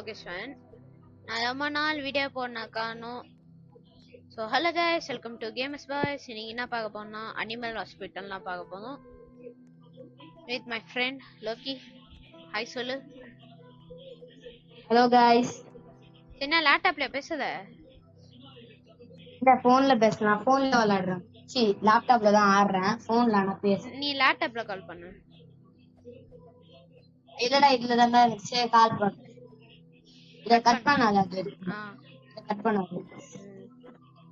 லோகேஸ்வரன். நான் ரொம்ப நாள் வீடியோ போடனா காணோம். So hello guys, welcome to gamers boys. இன்னைக்கு என்ன பார்க்க போறோம்னா அனிமல் ஹாஸ்பிட்டல்லாம் பார்க்க போறோம் with my friend Loki. Hi சொல்லு. Hello guys. என்ன லேப்டாப்ல பேசுத? இந்த போன்ல பேசலாம், போன்ல விளையாடுறேன். சி லேப்டாப்ல தான் ஆடுறேன், போன்ல நான் பேசுறேன். நீ லேப்டாப்ல கால் பண்ணு. இல்லடா இதுல தான் இருக்கு. சரி கால் பண்ணு. இத கட் பண்ணாத, அது கட் பண்ணாத.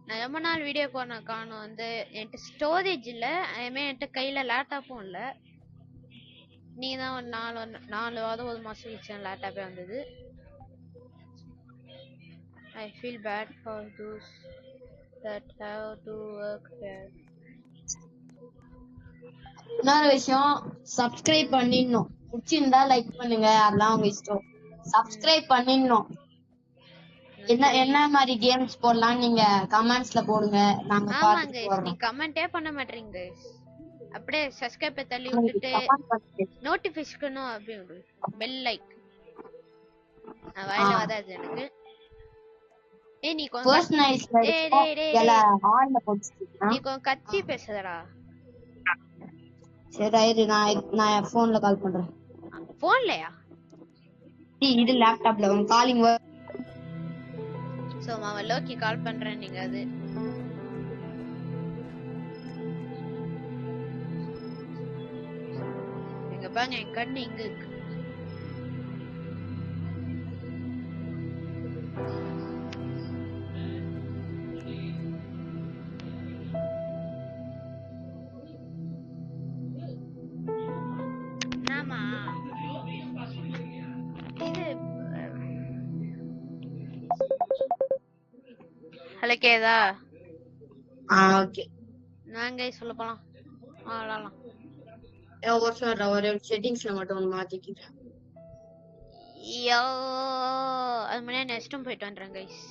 நான் ரொம்ப நாள் வீடியோ போன காணோம். வந்து என்கிட்ட ஸ்டோரேஜ் இல்ல, அதுமே என்கிட்ட கையில லேப்டாப்பும் இல்ல. நீ தான் ஒரு நாலு வாரம் ஒரு மாசம் கழிச்சு லேப்டாப்பே வந்தது. I feel bad for those that have to work there. இன்னொரு விஷயம், சப்ஸ்கிரைப் பண்ணிடணும். பிடிச்சிருந்தா லைக் பண்ணுங்க, அதெல்லாம் உங்க இஷ்டம். சப்ஸ்கிரைப் பண்ணிடணும். என்ன மாதிரி கேம்ஸ் போடலாம் நீங்க கமெண்ட்ஸ்ல போடுங்க, நாங்க பார்த்துட்டு போறோம். நீ கமெண்டே பண்ண மாட்டீங்க गाइस. அப்படியே சப்ஸ்கிரைப் தள்ளி விட்டுட்டு நோட்டிஃபிகேஷனும் அப்படியே விடு, பெல் லைக். வாயில வராது எனக்கு. ஏய் நீ கொஞ்சம் பர்சனலைஸ்ல எல ஆன்ல போட்டுட்டீங்க. நீ கொஞ்சம் கத்தி பேசுறடா. சரி இரு, நான் போன்ல கால் பண்றேன். போன்லயா? இது லேப்டாப்ல உன் காலிங். சோ மாமா லோக்கி கால் பண்றேன், நீங்க அது எங்க பாங்க, என் கண்ணு இங்க இருக்கு. ஆமா இது ஹலோ கேதா? ஓகே நாங்க சொல்ல போலாம், விளாடலாம். ஒரு செட்டிங்ஸ்ல மட்டும் மாத்திக்கிறேன். ஐயோ அது முன்னாடி நெக்ஸ்டும் போயிட்டு வந்துடுறேன் கைஸ்.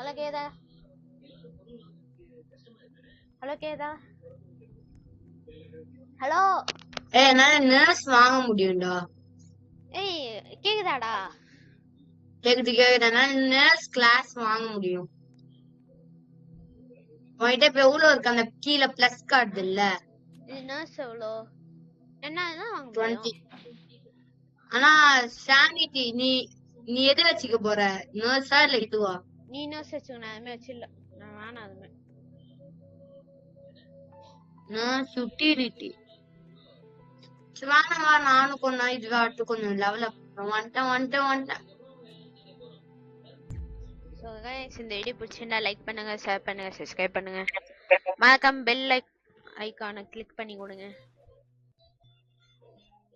ஹலோ கேதா? ஹலோ கேதா? ஹலோ. என்னால நர்ஸ் வாங்க முடியும்டா. ஏய் கேக்குதாடா? கேக்குது. என்னால நர்ஸ் கிளாஸ் வாங்க முடியும். உன்கிட்ட இப்ப எவ்வளவு இருக்கு? அந்த கீழே பிளஸ் கார்டு இல்ல, இது நர்ஸ் எவ்வளோ? என்ன வாங்க முடியும்? 20. ஆனா சானிட்டி நீ எது வச்சுக்க போற? நர்ஸா இல்ல இதுவா? நீ நர்ஸ் வச்சுக்க, நான் எதுவுமே வச்சிடல. நான் வேணாம் அதுமே. நர்ஸ் யூட்டிலிட்டி வாங்க. நானும் கொஞ்சம் இதுவா அடுத்து கொஞ்சம் லெவல் அப் வந்துட்டேன். ஸோ கைஸ், இந்த வீடியோ பிடிச்சிருந்தா லைக் பண்ணுங்க, ஷேர் பண்ணுங்க, சப்ஸ்கிரைப் பண்ணுங்க, மறக்காம பெல் லைக் ஐகானை கிளிக் பண்ணி கொடுங்க.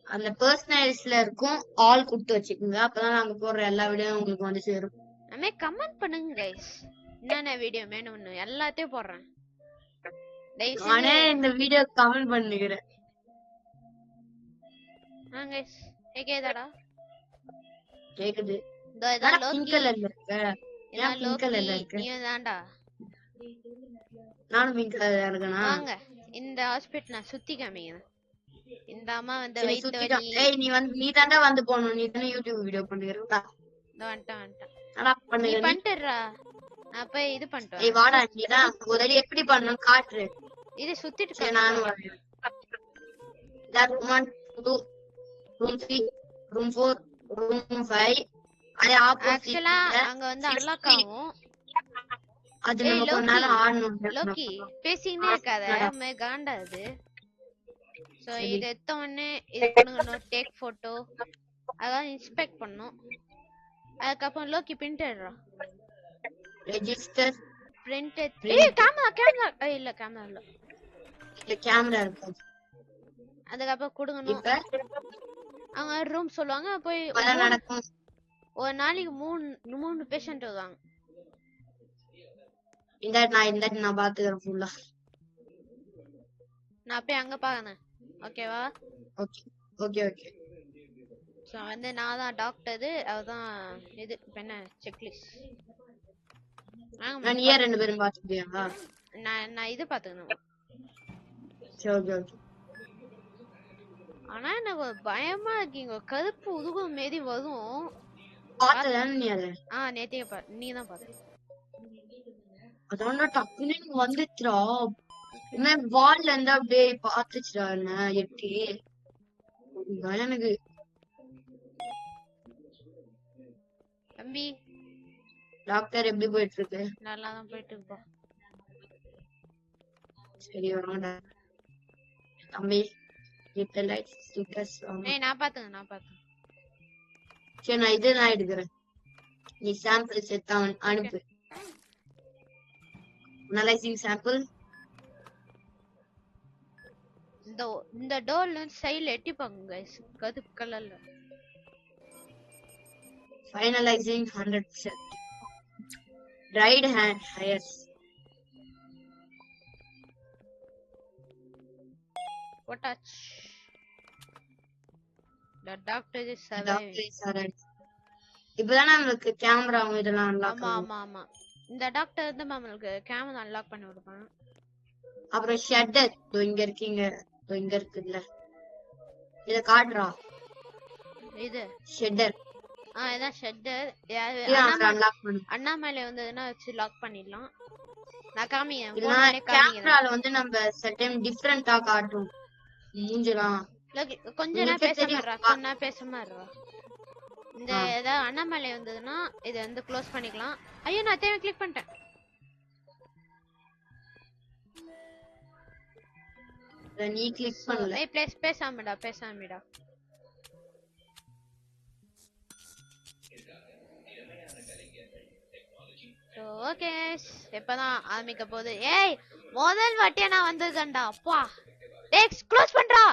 அந்த பர்சனலைஸ்ல இருக்கும், ஆல் கொடுத்து வச்சுக்கோங்க. அப்பதான் நாங்க போடுற எல்லா வீடியோவும் உங்களுக்கு வந்து சேரும். நம்ம கமெண்ட் பண்ணுங்க கைஸ், என்னென்ன வீடியோ வேணும்னு எல்லாத்தையும் போடுறேன். நானே இந்த வீடியோ கமெண்ட் பண்ணுகிறேன். கைஸ் கேக்குதாடா? கேக்குது. இதான் லோக்கி. பிங்க் கலர்ல இருக்கு. ஏன் பிங்க் கலர்ல இருக்கு? நீ தான்டா. நானும் பிங்க் கலர்ல இருக்கேனா? வாங்க இந்த ஹாஸ்பிடல் நான் சுத்தி காமிக்கிறேன். இந்த அம்மா வந்து வயித்து வலி. ஏய் நீ தான்டா வந்து போணும். நீ தானே யூடியூப் வீடியோ பண்ணுகிறடா. வந்துட்டேன். அட பண்ணுங்க. நீ பண்ணிட்டுறா, அப்ப இது பண்ணிட்டு ஏய் வரேன். வாடா நீதான் ஒரு அடி எப்படி பண்ணணும் காட்டுரு. இது சுத்திட்டு சரி காமிப்பா. நானும் வரேன். That one, two, room 3, room 4, room 5. அதே ஆக்சுவலா ஆப்போசிட்ல அங்க வந்து அன்லாக் 60. ஆகும். அது ஏய் நம்ம கொஞ்ச லோக்கி, நேரம் ஆடணும். லோக்கி பேசிக்கினே இருக்காத, காண்டா அது. சோ சரி. இது எடுத்த உடனே இது பண்ணுங்க, டேக் போட்டோ, அதான் இன்ஸ்பெக்ட் பண்ணும். அதுக்கப்புறம் லோக்கி பிரிண்ட் எடுறா. ரெஜிஸ்டர் பிரிண்ட் ஏய் கேமரா இல்ல கேமரா இல்ல. இல்ல கேமரா இருக்கு. அதுக்கப்புறம் கொடுங்கணும். இப்ப அவங்க ரூம் சொல்லுவாங்க, போய் இப்பதான் நடக்கும். ஒரு நாளைக்கு 3 பேஷண்ட் வருவாங்க. நான் பாத்துக்கிறேன் ஃபுல்லா. நான் போய் அங்க பாக்கறேன். ஓகேவா? Okay okay okay. சோ வந்து நான் தான் டாக்டர், அவதான் இது என்ன செக்லிஸ்ட். நான் ஏன் 2 பேரும் பாத்துக்கியா? நான் இது பாத்துக்கணும். சரி ஓகே ஓகே. ஆனா எனக்கு ஒரு பயமா இருக்கீங்க, கருப்பு உருவம் மாரி வரும். பாத்ததானே நீ அத? நேத்தியே நீ தான் பாத்த. அதான் டக்குன்னு வந்துச்சுடா. என்ன வால்ல இருந்து அப்படியே பாத்துச்சுடா என்ன எட்டி. எனக்கு தம்பி டாக்டர் எப்படி போயிட்டு இருக்கு? நல்லா தான் போயிட்டு இருப்பா. சரி வாங்கடா தம்பி. இப்ப லைட் ஸ்டிக்கர்ஸ் ஏய் நான் பாத்துங்க. சரி நான் எடுக்கிறேன். நீ சாம்பிள் செட் அனுப்பு. Analysing sample. இந்த டோர்ல சைடுல எட்டி பாருங்க गाइस, கருப்பு கலர்ல. Finalising 100%. Right hand heirs. What touch? The doctor is surviving. இப்பதான் நமக்கு கேமரா இதெல்லாம் அன்லாக் ஆகும். ஆமா இந்த டாக்டர் வந்து நம்மளுக்கு கேமரா அன்லாக் பண்ணி விடுவாங்க. அப்புறம் ஷட்டர் இங்க இருக்குல்ல, இத காட்றா. இது ஷட்டர். இதான் ஷட்டர். அன்லாக் பண்ணு. அண்ணாமலை வந்ததுன்னா வச்சு லாக் பண்ணிடலாம். நான் காமிக்கிறேன். கேமரால வந்து நம்ம சில டைம் டிஃபரண்டா காட்டும் மூஞ்சலாம். கொஞ்ச நேரம் பேசாம இருடா. இந்த ஏதாவது அண்ணாமலை வந்ததுன்னா இதை வந்து க்ளோஸ் பண்ணிக்கலாம். ஐயோ நான் தேவை கிளிக் பண்ணிட்டேன். நீ கிளிக் பண்ணல. ஏய் பேசாமடா. ஓகே இப்பதான் ஆரம்பிக்க போகுது. ஏய் முதல் வாட்டியா நான் வந்திருக்கேன்டா. அப்பா டேக்ஸ் க்ளோஸ் பண்றா.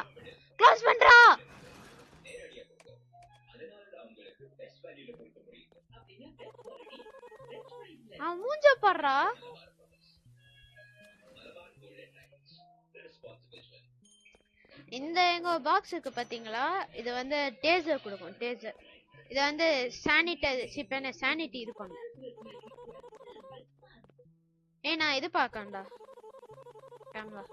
மூஞ்ச பாடுறா. இந்த எங்க பாக்ஸ் இருக்கு பாத்தீங்களா, இது வந்து டேசர் கொடுக்கும். டேசர் இது வந்து சானிட்டி இது பண்ணும். ஏய் நான் இது பாக்கண்டா கேமரா.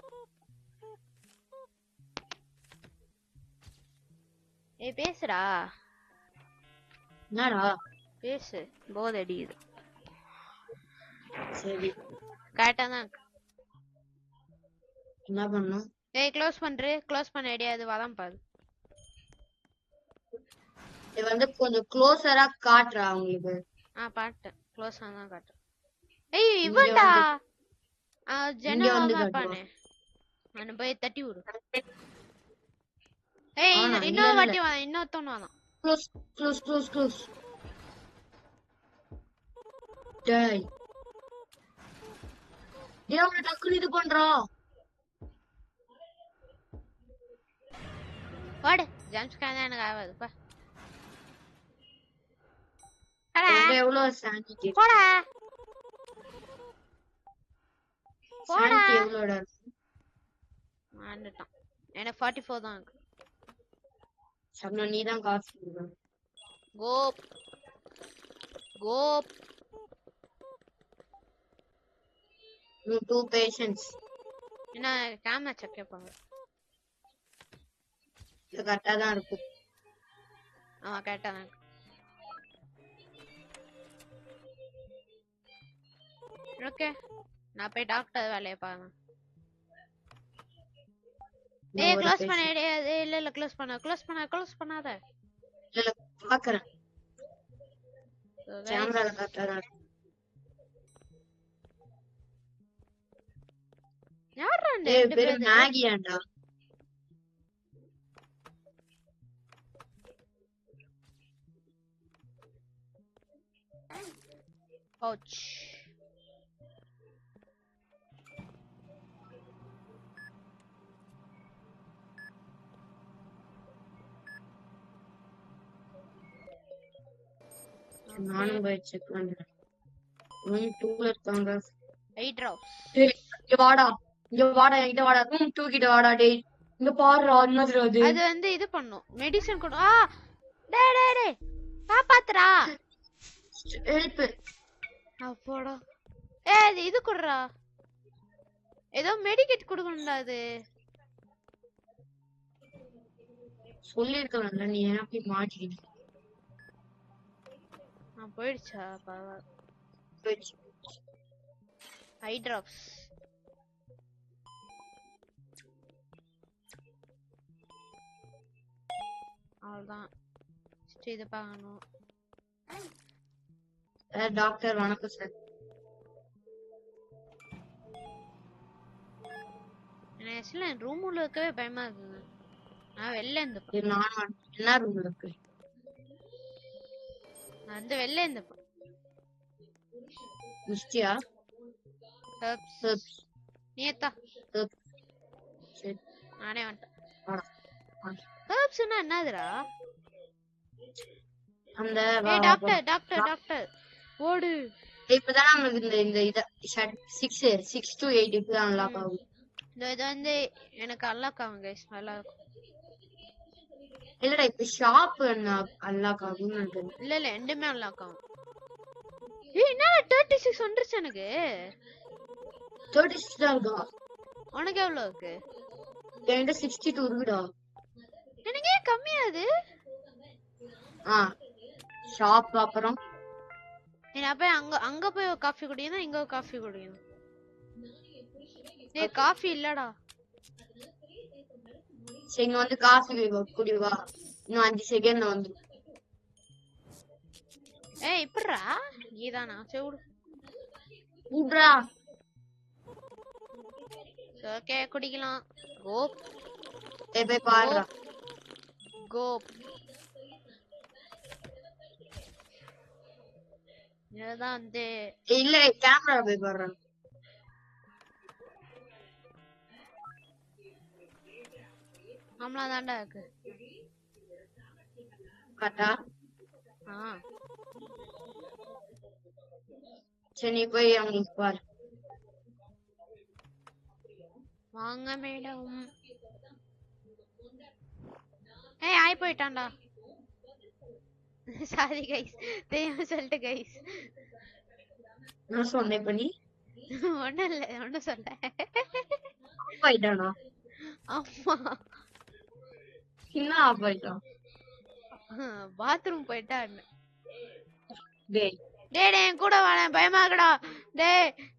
ஏய் பேசுடா. என்னடா பேசு, போதடி இது. சரி கரெக்டா தான் இருக்கு. என்ன பண்ணனும்? ஏய் க்ளோஸ் பண்ண ஐடியா இது வாதான் பாரு. இது வந்து கொஞ்சம் க்ளோசரா காட்றா உங்களுக்கு. பாட்டேன் க்ளோஸா தான் காட்டு. ஏய் இவன்டா ஜெனரலா பானே. நான் போய் தட்டி விடு. ஏய் இன்னொரு வாட்டி வா, இன்னொருத்தவன் வாதான். க்ளோஸ். டேய் அவன டக்குனு இது பண்றா. வாடு ஜம்ப் ஸ்கேன் எனக்கு ஆகாது பா. எவ்வளவு சானிட்டி? போடா சானிட்டி எவ்வளோடா? ஆண்டுட்டான். எனக்கு 44 தான் இருக்கு. சப்னா நீ தான் காசு கொடுக்கணும். கோப் 2 patients. என்ன கேமரா செக் கேட்பாங்க. இது கரெக்டா தான் இருக்கு. கரெக்டா தான் இருக்கு. ஓகே நான் போய் டாக்டர் வேலையை பாருங்க. ஏய் க்ளோஸ் பண்ணிடு. இல்ல க்ளோஸ் பண்ணாத. இல்ல பாக்குறேன். கேமரால காட்டுறா. யாரா இந்த ஏய் ரெண்டு பேரு பேரு? மேகியாண்டா. Ouch. நானும் போய் செக் பண்றேன். ரூம் 2ல இருக்காங்க. 8 drops. டேய் இங்க வாடா என்கிட்ட வாடா. ரூம் 2 கிட்ட வாடா டேய். இங்க பாருடா என்னதுடா இது? அது வந்து இது பண்ணும். மெடிசன் கொடு. டேய் காப்பாத்துடா. ஹெல்ப். அப்போடா. அது இது குடுறா. ஏதோ மெடிக்கேட் குடுக்கணும்டா அது. சொல்லிருக்கலாம்ல நீ ஏன் போய் மாட்டிக்கிட்ட? போயிடுச்சா? பரவாயில்ல. போயிடுச்சு. 5 drops. அவ்வளவுதான். இது பார்க்கணும். டாக்டர் வணக்கம் சார். எனக்கு ரூம் உள்ள இருக்கவே பயமா இருக்குங்க. நான் வெளில இருந்துப்பேன். நான் என்ன ரூம்ல இருக்கு? நான் வந்து வெளில இருந்துப்பேன். நிச்சயா? நீத்தா. சரி நானே வந்துட்டேன். வாடா. ஹெர்ப்ஸ்னா என்னதுடா? அந்த டாக்டர் ஓடு. இப்பதான் நமக்கு இந்த இத 6 to 8 இப்பதான் அன்லாக் ஆகும். இது வந்து எனக்கு அன்லாக் ஆகும் गाइस. நல்லா இருக்கும். இல்லடா இப்ப ஷாப் அன்லாக் ஆகும்னு நினைக்கிறேன். இல்ல ரெண்டுமே அன்லாக் ஆகும். என்ன 36 வந்துருச்சு எனக்கு. 36 தான் இருக்கா? உனக்கு எவ்வளவு இருக்கு? என்கிட்ட 62 இருக்குடா. எனக்கு ஏன் கம்மியாது? ஷாப் அப்புறம் நான் போய் அங்க போய் காஃபி குடிக்கணும். இங்க காஃபி குடிக்கணும். டேய் காஃபி இல்லடா. சரி இங்க வந்து காஃபி குடி வா. இன்னும் 5 செகண்ட்ல வந்து. ஏய் இப்பறா நீதானா? சரி விடு. விடுடா. ஓகே குடிக்கலாம். கோப். போய் பாருடா. கோப். இதுதான் வந்து இல்ல கேமரா போய் பாருடா. ஆம்லா தான்டா இருக்கு. கரெக்டா? சரி நீ போய் அவங்களுக்கு பாரு. வாங்க மேடம். ஏய் ஆய் போயிட்டான்டா. Sorry guys. தெரியாம சொல்லிட்டு गाइस. நான் சொன்னேன் பண்ணி. ஒண்ணு சொல்ல. போயிட்டானா? ஆமா. என்ன போயிட்டான்? பாத்ரூம் போயிட்டான். டேய் என் கூட வாடா. பயமா இருக்குடா.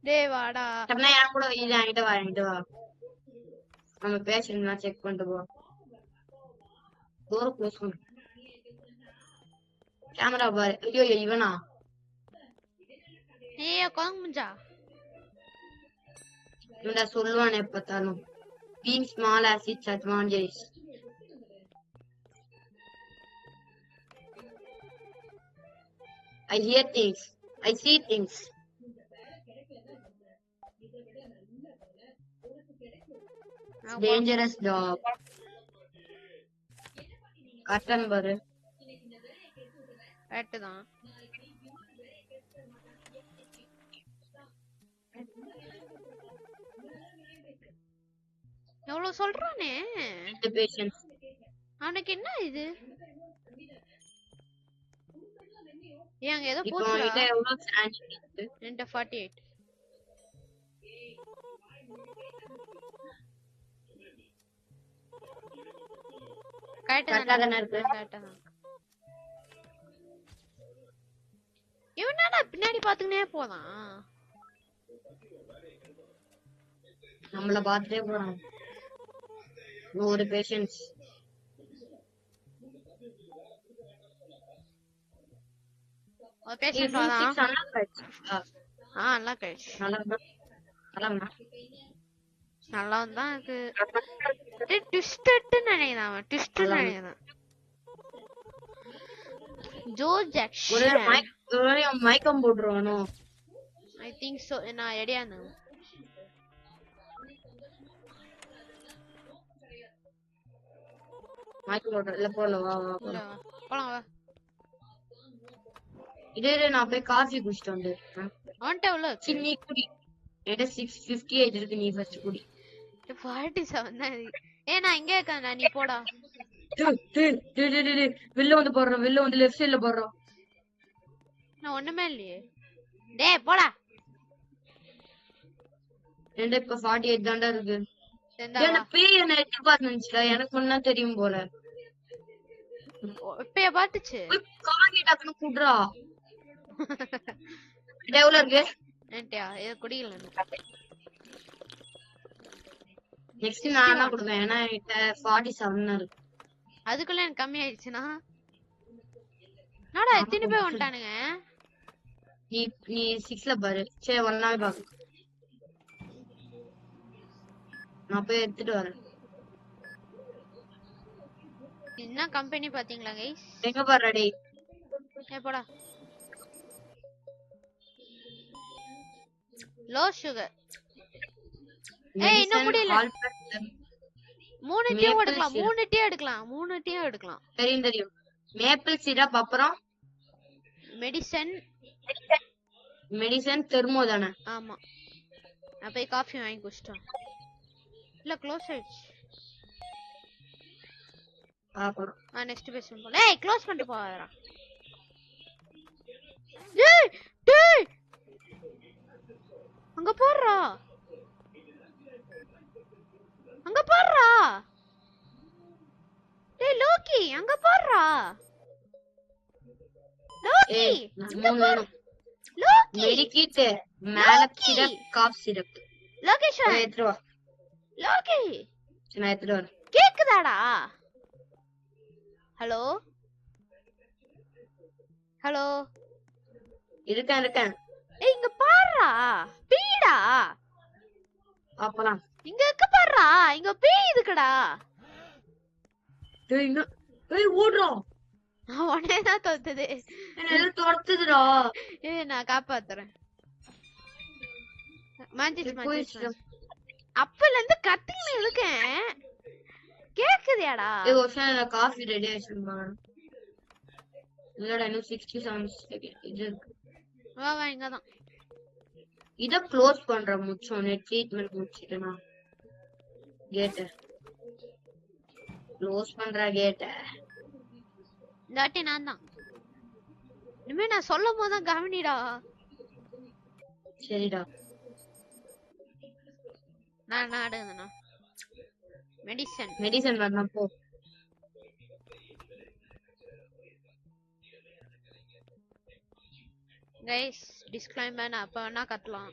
டேய் வாடா. கண்ணா என் கூட இல்ல என்கிட்ட வா. நம்ம பேஷண்ட்னா செக் பண்ணிட்டு போ. டோர் க்ளோஸ் பண்ணு. கேமரா பாரு. ஐயோ இவனா? கோங்க முஞ்சா. இவன்டா சொல்லுவானே பார்த்தாலும். Being small has its advantages. I hear things. I see things. Dangerous dog. கட்டன் பாரு. கரெக்ட் தான். எவ்வளவு சொல்றானே. அவனுக்கு என்ன இது? ஏங்க ஏதோ போச்சுடா. இப்போ எவ்வளவு சான்ஸ் இருக்கு? என்கிட்ட 48. கரெக்ட்டா தான இருக்கு. கரெக்ட்டா தான். இவனாடா பின்னாடி பாத்துக்கினே போறான். நம்மள பார்த்துட்டே போறான். ஒரு பேஷன்ஸ். ஒரு பேஷண்ட் வாதான். நல்லா கழிச்சு. நல்லா கழிச்சு. நல்லா தான் இருக்கு. ட்விஸ்ட் நினைக்கிறான். ட்விஸ்ட் நினைக்கிறான். Joe Jackson. ஒரு மயக்கம் போடுறானோ? I think so. நான் ரெடியானு. மயக்கம் போடுற இல்ல போலாம் வா வா போலாம் வா. இதே நான் போய் காஃபி குடிச்சிட்டு வந்துறேன். அவன்ட்ட உள்ள சின்னி குடி. எட 658 இருக்கு, நீ ஃபர்ஸ்ட் குடி. 47 தான். நான் இங்க இருக்கேன், நீ போடா. வெளில வந்து போறோம், வெளில வந்து லெஃப்ட் சைடுல போறோம். நான் ஒண்ணுமே இல்லையே. டேய் போடா. ரெண்டு இப்ப 48 தாண்டா இருக்கு. என்ன பேய் என்ன எட்டி பாத்துச்சுடா, எனக்கு ஒண்ணா தெரியும் போல. பேய பாத்துச்சு. காங்கி டக்குனு குடுறா. டெவலர் இருக்கு. ஏன்டா இது குடிக்கல. நெக்ஸ்ட் நான் என்ன கொடுப்பேன், ஏன்னா என்கிட்ட 47 இருக்கு. அதுக்குள்ள எனக்கு கம்மி ஆயிடுச்சுனா நாடா எத்தனை பேர் வந்துட்டானுங்க. நீ 6ல பாரு. சரி ஒண்ணாவே பாக்கு. நான் போய் எடுத்துட்டு வரேன். என்ன கம்பெனி பாத்தீங்களா गाइस? எங்க பாரு டேய். போடா. Low sugar. இன்னும் முடியல. 3 டீ எடுக்கலாம், 3 டீ எடுக்கலாம், 3 டீ எடுக்கலாம். தெரியும். மேப்பிள் சிரப் அப்புறம் மெடிசன் தெர்மோ தானே? ஆமா. நான் போய் காஃபி வாங்கி குடிச்சிட்டேன். இல்ல க்ளோஸ் ஆயிடுச்சு. பாப்போம். நெக்ஸ்ட் பேசுவோம் போல. க்ளோஸ் பண்ணிட்டு போறா. டேய் அங்க போறா. டேய் லோக்கி அங்க போறா. லோக்கி மெடிக்கிட் மேல சிரப் காஃப் சிரப். லோகேஷன் எடுத்து வா. லோக்கி நான் எடுத்து வரேன். கேக்குதாடா? ஹலோ இருக்கேன். இங்க பாருடா. பீடா அப்பலாம் இங்க இருக்க பாருடா. இங்க பேய் இருக்குடா. டேய் ஓடுறோம். அவனே தான் தோத்துது. என்ன தோத்துதுடா. நான் காப்பாத்துறேன். மாஞ்சிச்சு. அப்பல இருந்து கத்தின்னு இருக்கேன். கேக்குதியாடா? ஓஷன் காஃபி ரெடி ஆயிடுச்சுமா? இல்லடா இன்னும் 67 செகண்ட் இது இருக்கு. வா இங்க தான். இத க்ளோஸ் பண்ற முச்சோம். நெட் ட்ரீட்மென்ட் முடிச்சிட்டேனா? கேட் க்ளோஸ் பண்ற கேட். இந்தாட்டி நான் தான். இனிமே நான் சொல்லும் போது தான் கவனிடா. சரிடா. நான் அடுங்கண்ணா. மெடிசன் வரணும் போ. गाइस डिस्क्लेमर நான் அப்ப வேணா கட்டலாம்.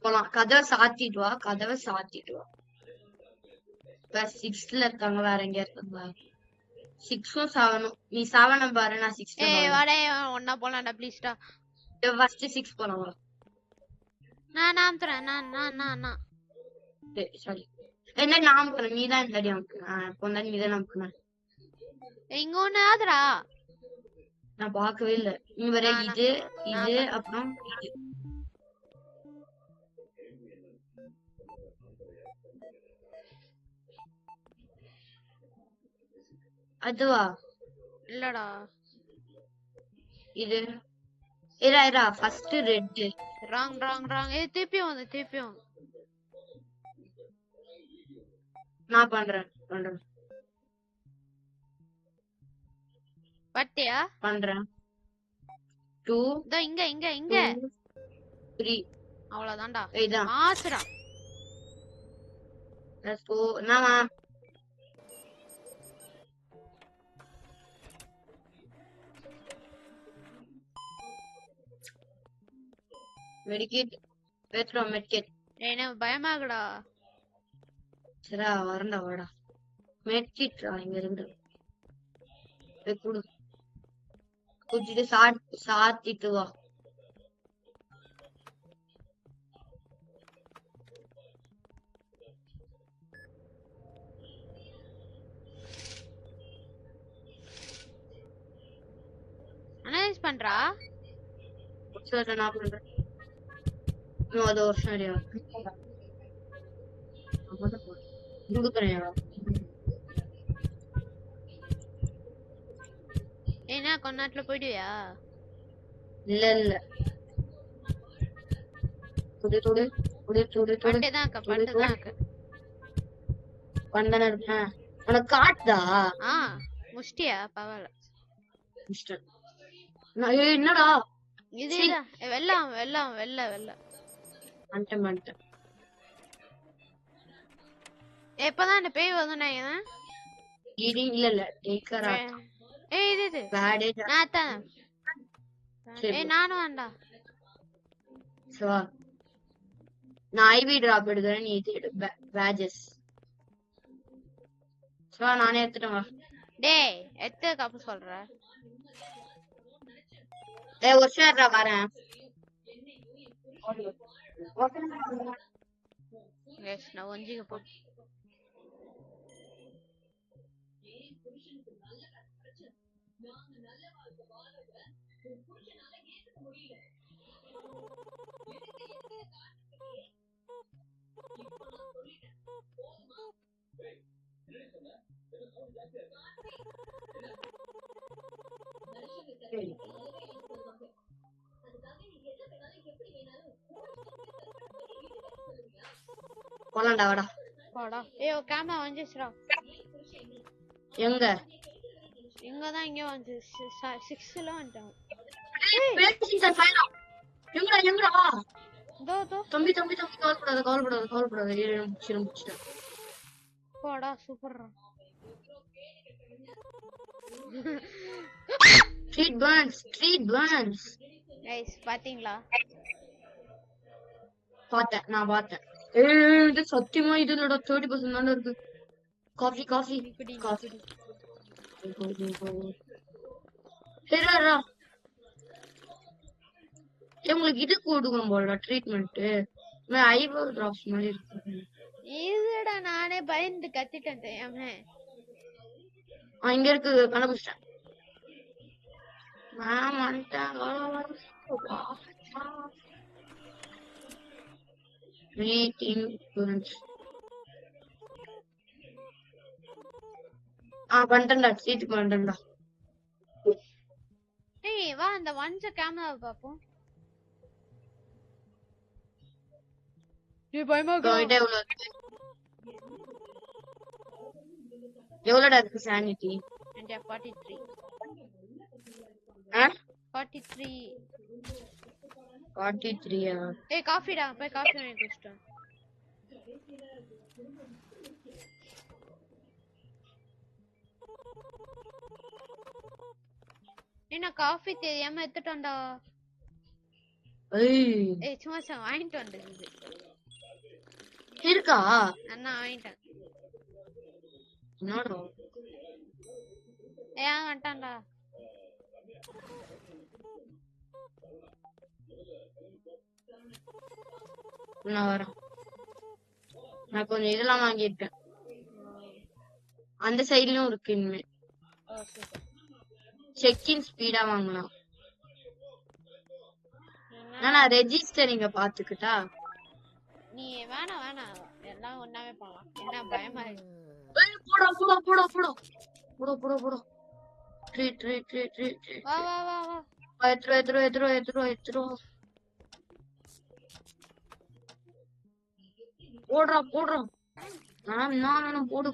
போலாம். கதவை சாத்திட்டு வா. பஸ் 6ல இருக்காங்க. வேற எங்க இருக்காங்க? 6ம் 7ம். நீ 7 பாரு, நான் 6 வாடே ஒண்ணா போலாம்டா ப்ளீஸ்டா. ஃபர்ஸ்ட் 6 போலாம் வா. நான் ஆம்றேன். நான் சரி. என்ன நாம பண்ண நீ தான் இந்த அடி பொண்ணா நீ தான் நமக்கு. இங்க ஒண்ணு ஆதுடா. நான் பார்க்கவே இல்ல. நீ வர இது அப்புறம் இது. அதுவா? இல்லடா. இது இரா ஃபர்ஸ்ட் ரெட். ராங். திருப்பியும். நான் பண்றேன். பட்டியா? பண்றேன். 2 த இங்க 3 அவ்வளவுதான்டா. இதான் மாஸ்டரா. Let's go. நாமா மெடிக்கேட் பேத்ரோ மெடிக்கேட். என்ன பயமாகுடா. சரிடா வரண்டா வாடா. மெடிக்கேட்ரா இங்க இருந்து. குடு. குடிச்சிட்டு சாத்திட்டு வா. அனலைஸ் பண்றா. சரி நான் பண்றேன். இன்னும் அது வருஷம் அடியா. கொடுக்குறேன். ஏன்னா கொஞ்ச நேரத்துல போயிடுவியா? இல்ல இல்ல. துடு துடு துடு துடு துடு பட்டுதான் அக்கா, பட்டுதான் அக்கா. பண்ணன இருப்பேன். உனக்கு காட்டுதா? முஷ்டியா? பரவாயில்ல. என்னடா இதுதான் வெள்ளம் வெள்ளம் வெள்ள வெள்ள. வந்துட்டேன். எப்பதான் இந்த பேய் வந்து நான் இல்ல இல்ல டேக்கரா. ஏய் இது நான்தான். ஏய் நானும் வேண்டா. சோ நான் ஐவி டிராப் எடுக்கிறேன், நீ இது பேஜஸ். சோ நானே எடுத்துட்டேன் வா. டேய் எத்த கப்பு சொல்ற? டேய் ஒரு ஷேர்ரா வரேன். எஸ் நான் ஒஞ்சிங்க போ. போலாம்டா வாடா. போடா. ஏய் கேமரா வந்துச்சுடா. எங்க? இங்கதான் இங்க வந்து 6ல வந்துட்டோம். சீசன் 5 எங்கடா தோ தம்பி கவலைப்படாத முடிச்சிட்டேன். போடா சூப்பர்ரா. Street Burns. गाइस பாத்தீங்களா? நான் பார்த்தேன். இது சத்தியமா இதுலடா 30% தான இருக்கு. காஃபி சரிடா. உங்களுக்கு இது கொடுக்கணும் போல ட்ரீட்மெண்ட். ஐப்ரோ டிராப்ஸ் மாதிரி இருக்கு. இதுடா நானே பயந்து கத்திட்டேன் தெரியாம. இங்க இருக்கு கண்டுபிடிச்சேன். மேம் வந்துட்டாங்க. வந்துட்டேன்டா சீட்டுக்கு வந்துட்டேன்டா. ஏய் வா அந்த வஞ்ச கேமராவை பாப்போம். நீ பயமா எவ்வளோடா இருக்கு சானிட்டி? 43. 43. ஏய் காஃபிடா, போய் காஃபி வாங்கி குடிச்சிட்டு. என்ன காஃபி தெரியாம எடுத்துட்டோம்டா. ஏய் சும்மா வாங்கிட்டு வந்தது இருக்கா? அண்ணா வாங்கிட்டேன். என்னடா ஏன் வந்துட்டான்டா? நான் வரேன். நான் கொஞ்சம் இதெல்லாம் வாங்கியிருக்கேன். அந்த சைட்லயும் இருக்கு. இனிமே செக்இன் ஸ்பீடா வாங்கலாம். நான் ரெஜிஸ்டர் இங்க பாத்துக்கிட்டா. நீ வேணாம் எல்லாம் ஒண்ணாவே போலாம். என்ன பயமா இருக்கு? போடா ட்ரீட் வா எத்ரோ போடுறா. நான் வேணும் போடு.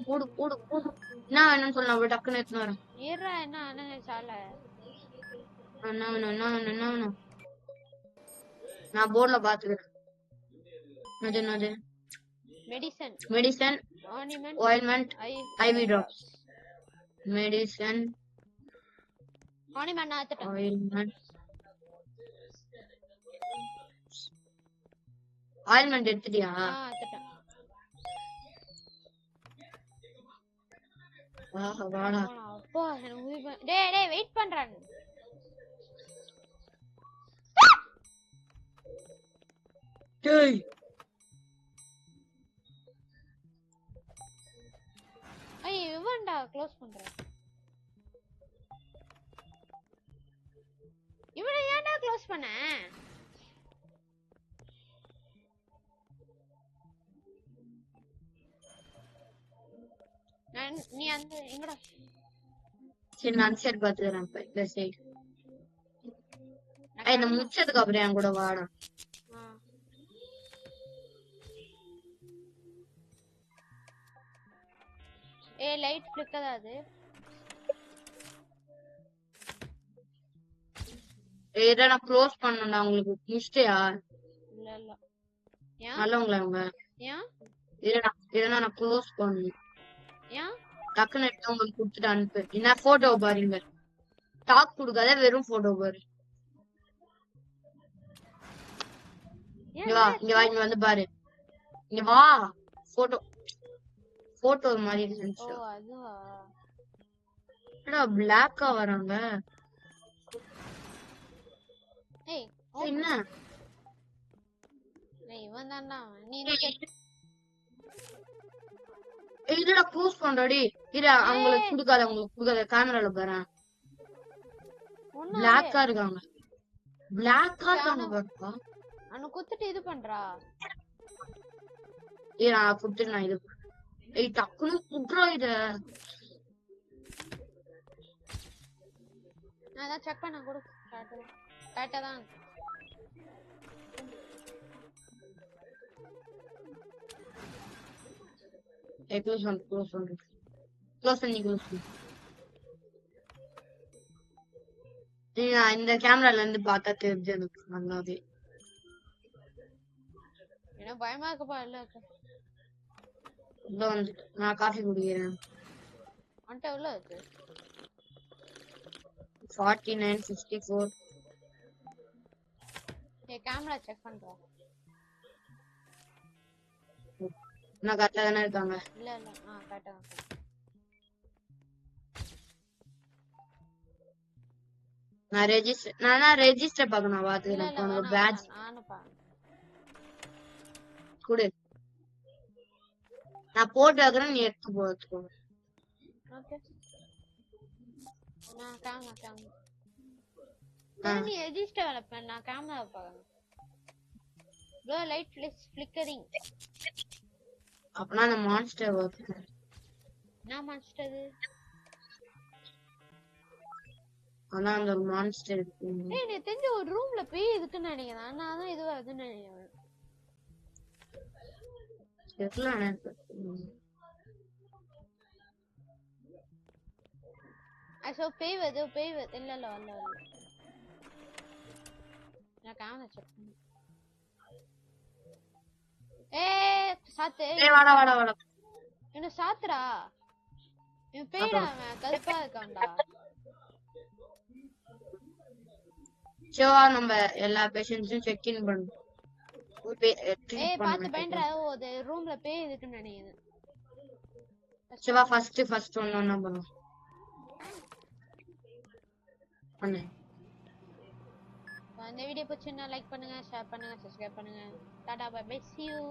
என்ன வேணும்னு சொல்ல டக்குன்னு எடுத்துன்னு வரேன். ஏறா என்ன அண்ணன் சால என்ன வேணும் நான் போர்ட்ல பாத்துக்கிறேன். என்னது? Medicine ointment IV drops. Medicine ointment ointment எடுத்துட்டியா? எடுத்துட்டேன். வாடா. அப்பா எனக்கு உயிர் டேய் வெயிட் பண்றான். டேய் ஐய் இவன்டா க்ளோஸ் பண்றேன். இவனை ஏன்டா க்ளோஸ் பண்ண? நீ அந்த எங்கடா? சரி நான் சைடு பாத்துறேன். இப்ப இந்த சைடு இந்த முடிச்சதுக்கு அப்புறம் என் கூட வாடா. லைட் ஃபிளிக்கர் அது. ஏதா நான் க்ளோஸ் பண்ணனும்டா உங்களுக்கு முடிச்சிட்டியா? இல்ல ஏன் நல்லவங்களா அவங்க? ஏன் இதனா நான் க்ளோஸ் பண்ணனும். ஏன் டக்குன்னு எடுத்து உங்களுக்கு கொடுத்துட்டு அனுப்பு. என்ன போட்டோ பாருங்க. டாக் கொடுக்காத வெறும் போட்டோ பாரு. இங்க வா இங்க வந்து பாரு. இங்க வா போட்டோ மாதிரி இருந்துச்சு. ஓ அதுவா? என்னடா பிளாக்கா வராங்க? ஏய் என்ன? இவன் தான்டா. நீ இதடா க்ளோஸ் பண்றடி. இரு அவங்களுக்கு கொடுக்காத கேமரால பாரு. பிளாக்கா இருக்காங்க. பிளாக்கா இருக்காங்க பாருப்பா. அண்ணா குத்துட்டு இது பண்றா. நான் குத்துட்டு நான் இது டக்குனு குட்றா இத. நான் செக் பண்ண கூட கரெக்டா தான். க்ளோஸ் பண்ணி இந்த கேமரால இருந்து பார்த்தா தெரிஞ்சு எனக்கு நல்லாவே. எனக்கு பயமா இருக்குப்பா. இல்ல வந்துட்டு நான் காஃபி குடிக்கிறேன். அன்ட்ட எவ்வளவு இருக்கு? 49.54. கேமரா செக் பண்றோம். நான் கரெக்டா தானே இருக்காங்க? இல்ல கரெக்டா தான். நான் ரெஜிஸ்டர் பார்க்கணும். பாத்துக்கிறேன். உனக்கு பேட்ச் கொடு. நான் போட்டு வைக்கிறேன். நீ எடுத்து போட்டுக்கோ. ஓகே. நான் கேமரா நீ ரெஜிஸ்டர் வேலை பண்ண. நான் கேமரா பார்க்கறேன். ப்ளோ லைட் ஃபிளிக்கரிங். அப்பனா அந்த மான்ஸ்டர் வர்க். நான் மான்ஸ்டர். ஆனா அந்த மான்ஸ்டர் இருக்கு. நீ தெரிஞ்ச ஒரு ரூம்ல பேய் இருக்குன்னு நினைக்கிறேன். நான் தான் இதுவா அதுன்னு நினைக்கிறேன். பேய் வருது இல்ல வரல. நான் கேமரா செக் பண்ணு. சாத்து. வாடா. என்ன சாத்துடா? இவன் பேய்டா. அவன் கருப்பா இருக்கான்டா. சோவா நம்ம எல்லா பேஷண்ட்ஸும் செக் இன் பண்ணோம். பாத்து பயன்றா. அது ரூம்ல பேய் இருக்குன்னு நினைக்கிறேன். சோவா ஃபர்ஸ்ட் ஒண்ணா பண்ணுவோம். பண்ணு. இந்த வீடியோ பிடிச்சிருந்தா லைக் பண்ணுங்க, ஷேர் பண்ணுங்க, சப்ஸ்கிரைப் பண்ணுங்க. Tata bye bye. See you.